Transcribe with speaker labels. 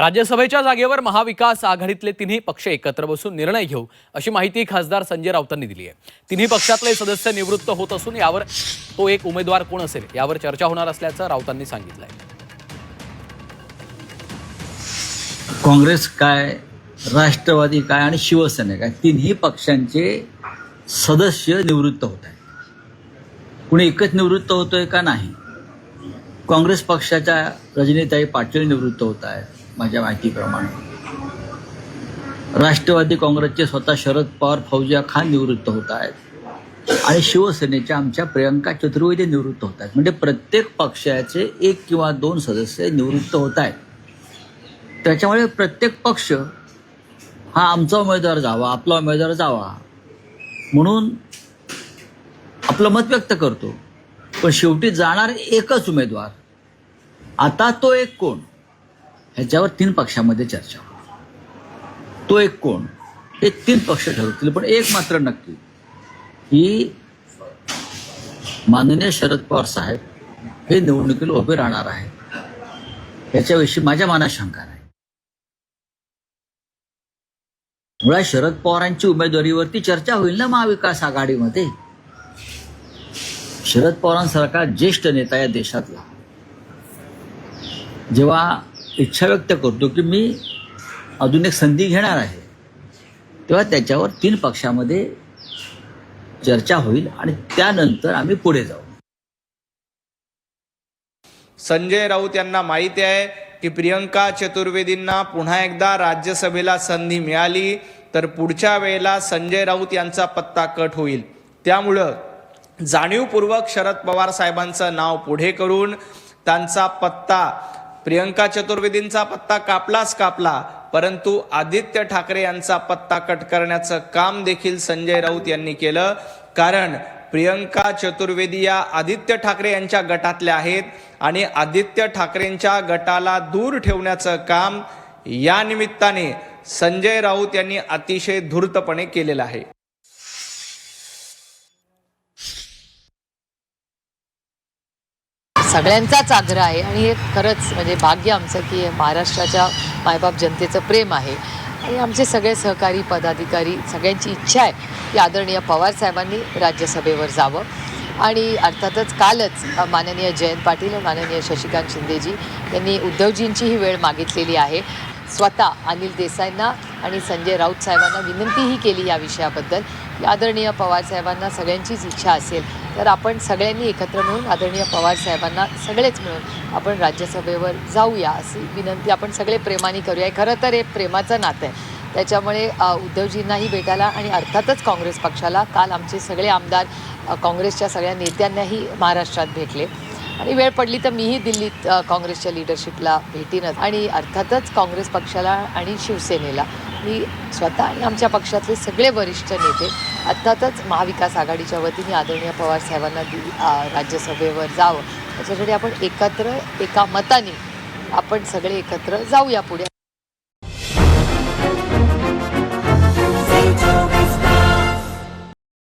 Speaker 1: राज्यसभेच्या जागेवर महाविकास आघाडीतले तिन्ही पक्ष एकत्र बसून निर्णय घेऊ अशी माहिती खासदार संजय राऊतांनी दिली आहे। तिन्ही पक्षातले सदस्य निवृत्त होत असून यावर तो एक उमेदवार कोण असेल यावर चर्चा होणार असल्याचं राऊतांनी सांगितलंय।
Speaker 2: काँग्रेस काय, राष्ट्रवादी काय आणि शिवसेना काय, तिन्ही पक्षांचे सदस्य निवृत्त होत आहेत। कुणी एकच निवृत्त होतोय का नाही? काँग्रेस पक्षाच्या रजनीताई पाटील निवृत्त होत आहेत माझ्या माहितीप्रमाणे। राष्ट्रवादी काँग्रेसचे स्वतः शरद पवार, फौजिया खान निवृत्त होत आहेत आणि शिवसेनेच्या आमच्या प्रियंका चतुर्वेदी निवृत्त होत आहेत। म्हणजे प्रत्येक पक्षाचे एक किंवा दोन सदस्य निवृत्त होत आहेत। त्याच्यामुळे प्रत्येक पक्ष हा आमचा उमेदवार जावा, आपला उमेदवार जावा म्हणून आपलं मत व्यक्त करतो, पण शेवटी जाणार एकच उमेदवार। आता तो एक कोण ह्याच्यावर तीन पक्षामध्ये चर्चा होईल। तो एक कोण हे तीन पक्ष ठरवतील, पण एक मात्र नक्की की माननीय शरद पवार साहेब हे निवडणुकीला उभे राहणार आहेत याच्याविषयी माझ्या मनात शंका नाही। मुळात शरद पवारांची उमेदवारीवरती चर्चा होईल ना महाविकास आघाडीमध्ये। शरद पवारांसारखा ज्येष्ठ नेता या देशातला जेव्हा इच्छा व्यक्त करतो की मी अजून एक संधी घेणार आहे, तेव्हा त्याच्यावर तीन पक्षामध्ये चर्चा होईल आणि त्यानंतर आम्ही पुढे जाऊ।
Speaker 3: संजय राऊत यांना माहिती आहे की प्रियंका चतुर्वेदींना पुन्हा एकदा राज्यसभेला संधी मिळाली तर पुढच्या वेळेला संजय राऊत यांचा पत्ता कट होईल। त्यामुळं जाणीवपूर्वक शरद पवार साहेबांचं नाव पुढे करून त्यांचा पत्ता, प्रियंका चतुर्वेदींचा पत्ता कापलाच कापला, परंतु आदित्य ठाकरे यांचा पत्ता कट करण्याचं काम देखील संजय राऊत यांनी केलं। कारण प्रियंका चतुर्वेदी या आदित्य ठाकरे यांच्या गटातल्या आहेत आणि आदित्य ठाकरेंच्या गटाला दूर ठेवण्याचं काम या निमित्ताने संजय राऊत यांनी अतिशय धूर्तपणे केलेलं आहे।
Speaker 4: सगळ्यांचाच आग्रह आहे आणि हे खरंच म्हणजे भाग्य आमचं की महाराष्ट्राच्या मायबाप जनतेचं प्रेम आहे आणि आमचे सगळे सहकारी पदाधिकारी सगळ्यांची इच्छा आहे की आदरणीय पवार साहेबांनी राज्यसभेवर जावं। आणि अर्थातच कालच माननीय जयंत पाटील आणि माननीय शशिकांत शिंदेजी यांनी उद्धवजींची ही वेळ मागितलेली आहे। स्वतः अनिल देसाईंना आणि संजय राऊत साहेबांना विनंतीही केली या विषयाबद्दल की आदरणीय पवार साहेबांना सगळ्यांचीच इच्छा असेल तर आपण सगळ्यांनी एकत्र मिळून आदरणीय पवार साहेबांना सगळेच मिळून आपण राज्यसभेवर जाऊया अशी विनंती आपण सगळे प्रेमाने करूया। खरं तर हे प्रेमाचं नातं आहे, त्याच्यामुळे उद्धवजींनाही भेटायला आणि अर्थातच काँग्रेस पक्षाला काल आमचे सगळे आमदार काँग्रेसच्या सगळ्या नेत्यांनाही महाराष्ट्रात भेटले आणि वेळ पडली तर मीही दिल्लीत काँग्रेसच्या लीडरशिपला भेटीनच आणि अर्थातच काँग्रेस पक्षाला आणि शिवसेनेला मी स्वतः आणि आमच्या पक्षातले सगळे वरिष्ठ नेते अर्थातच महाविकास आघाडीच्या वतीने आदरणीय पवार साहेबांना राज्यसभेवर जावं याच्यासाठी आपण एकत्र एका मताने आपण सगळे एकत्र जाऊया पुढे।